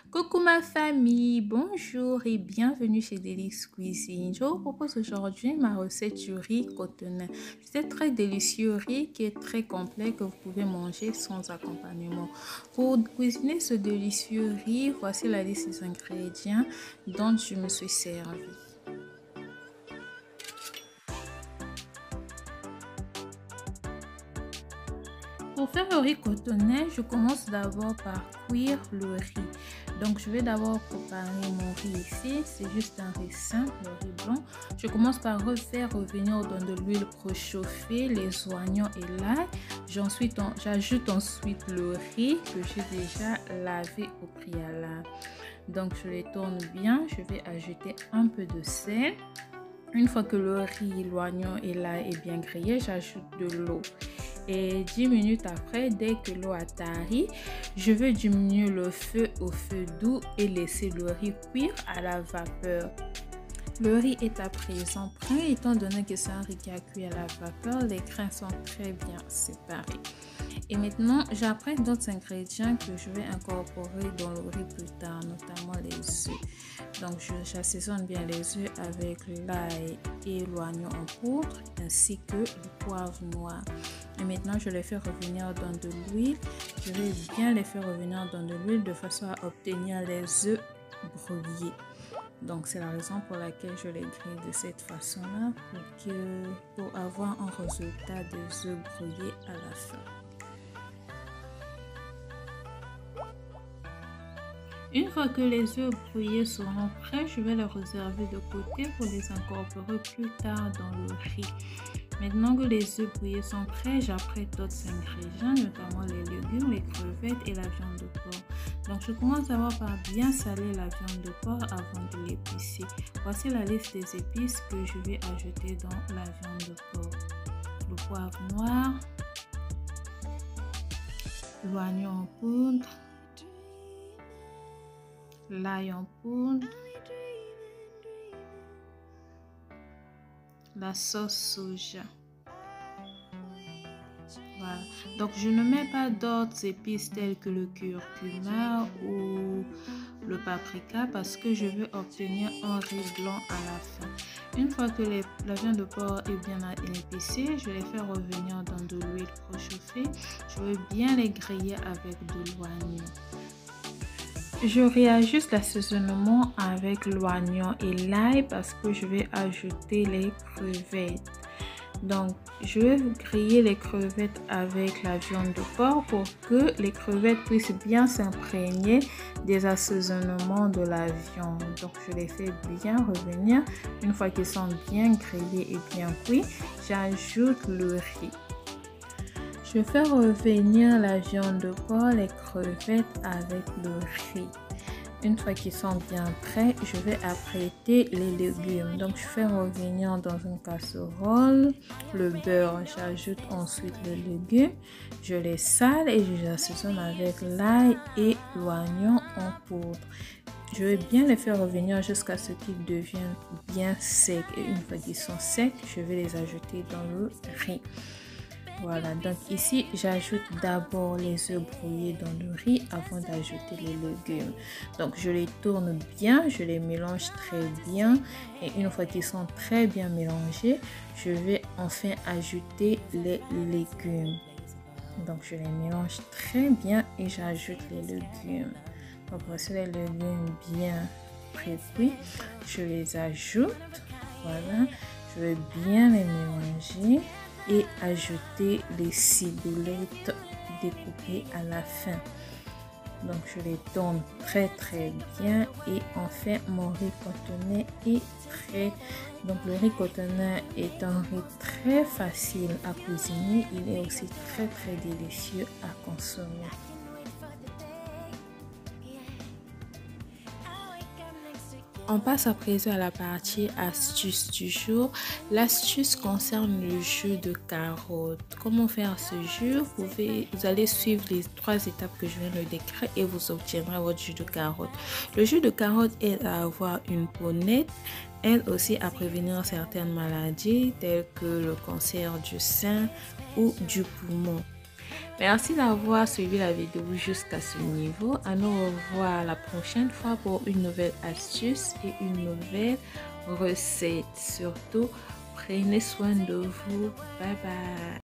Coucou ma famille, bonjour et bienvenue chez Délice Cuisine. Je vous propose aujourd'hui ma recette du riz cotonnais. C'est très délicieux riz qui est très complet que vous pouvez manger sans accompagnement. Pour cuisiner ce délicieux riz, voici la liste des ingrédients dont je me suis servie. Pour faire le riz cotonnais, je commence d'abord par cuire le riz. Donc, je vais d'abord préparer mon riz ici. C'est juste un riz simple, le riz blanc. Je commence par faire revenir dans de l'huile préchauffée, les oignons et l'ail. J'ajoute ensuite le riz que j'ai déjà lavé au préalable. Donc, je les tourne bien. Je vais ajouter un peu de sel. Une fois que le riz, l'oignon et l'ail est bien grillé, j'ajoute de l'eau. Et 10 minutes après, dès que l'eau a tari, je vais diminuer le feu au feu doux et laisser le riz cuire à la vapeur. Le riz est à présent prêt, étant donné que c'est un riz qui a cuit à la vapeur, les grains sont très bien séparés. Et maintenant, j'apprête d'autres ingrédients que je vais incorporer dans le riz plus tard, notamment les œufs. Donc, j'assaisonne bien les œufs avec l'ail et l'oignon en poudre, ainsi que le poivre noir. Et maintenant, je les fais revenir dans de l'huile. Je vais bien les faire revenir dans de l'huile de façon à obtenir les œufs brouillés. Donc, c'est la raison pour laquelle je les grille de cette façon-là, pour avoir un résultat des œufs brouillés à la fin. Une fois que les œufs brouillés seront prêts, je vais les réserver de côté pour les incorporer plus tard dans le riz. Maintenant que les œufs brouillés sont prêts, j'apprête d'autres ingrédients, notamment les légumes, les crevettes et la viande de porc. Donc je commence d'abord par bien saler la viande de porc avant de l'épicer. Voici la liste des épices que je vais ajouter dans la viande de porc. Le poivre noir, l'oignon en poudre, l'ail en poudre, la sauce soja. Voilà. Donc je ne mets pas d'autres épices telles que le curcuma ou le paprika parce que je veux obtenir un riz blanc à la fin. Une fois que la viande de porc est bien épicée, je les fais revenir dans de l'huile préchauffée. Je veux bien les griller avec de l'oignon. Je réajuste l'assaisonnement avec l'oignon et l'ail parce que je vais ajouter les crevettes. Donc, je vais griller les crevettes avec la viande de porc pour que les crevettes puissent bien s'imprégner des assaisonnements de la viande. Donc, je les fais bien revenir. Une fois qu'ils sont bien grillés et bien cuits, j'ajoute le riz. Je fais revenir la viande de porc, les crevettes avec le riz. Une fois qu'ils sont bien prêts, je vais apprêter les légumes. Donc, je fais revenir dans une casserole le beurre. J'ajoute ensuite les légumes. Je les sale et je les assaisonne avec l'ail et l'oignon en poudre. Je vais bien les faire revenir jusqu'à ce qu'ils deviennent bien secs. Et une fois qu'ils sont secs, je vais les ajouter dans le riz. Voilà, donc ici, j'ajoute d'abord les œufs brouillés dans le riz avant d'ajouter les légumes. Donc, je les tourne bien, je les mélange très bien. Et une fois qu'ils sont très bien mélangés, je vais enfin ajouter les légumes. Donc, je les mélange très bien et j'ajoute les légumes. Donc, voici les légumes bien pré-cuits. Je les ajoute. Voilà, je vais bien les mélanger et ajouter les ciboulettes découpées à la fin. Donc je les tourne très bien et enfin mon riz cotonnais est prêt. Donc le riz cotonnais est un riz très facile à cuisiner, il est aussi très délicieux à consommer. On passe à présent à la partie astuce du jour. L'astuce concerne le jus de carotte. Comment faire ce jus? Vous allez suivre les 3 étapes que je viens de décrire et vous obtiendrez votre jus de carotte. Le jus de carotte aide à avoir une peau nette, aide aussi à prévenir certaines maladies telles que le cancer du sein ou du poumon. Merci d'avoir suivi la vidéo jusqu'à ce niveau. À nous revoir la prochaine fois pour une nouvelle astuce et une nouvelle recette. Surtout, prenez soin de vous. Bye bye.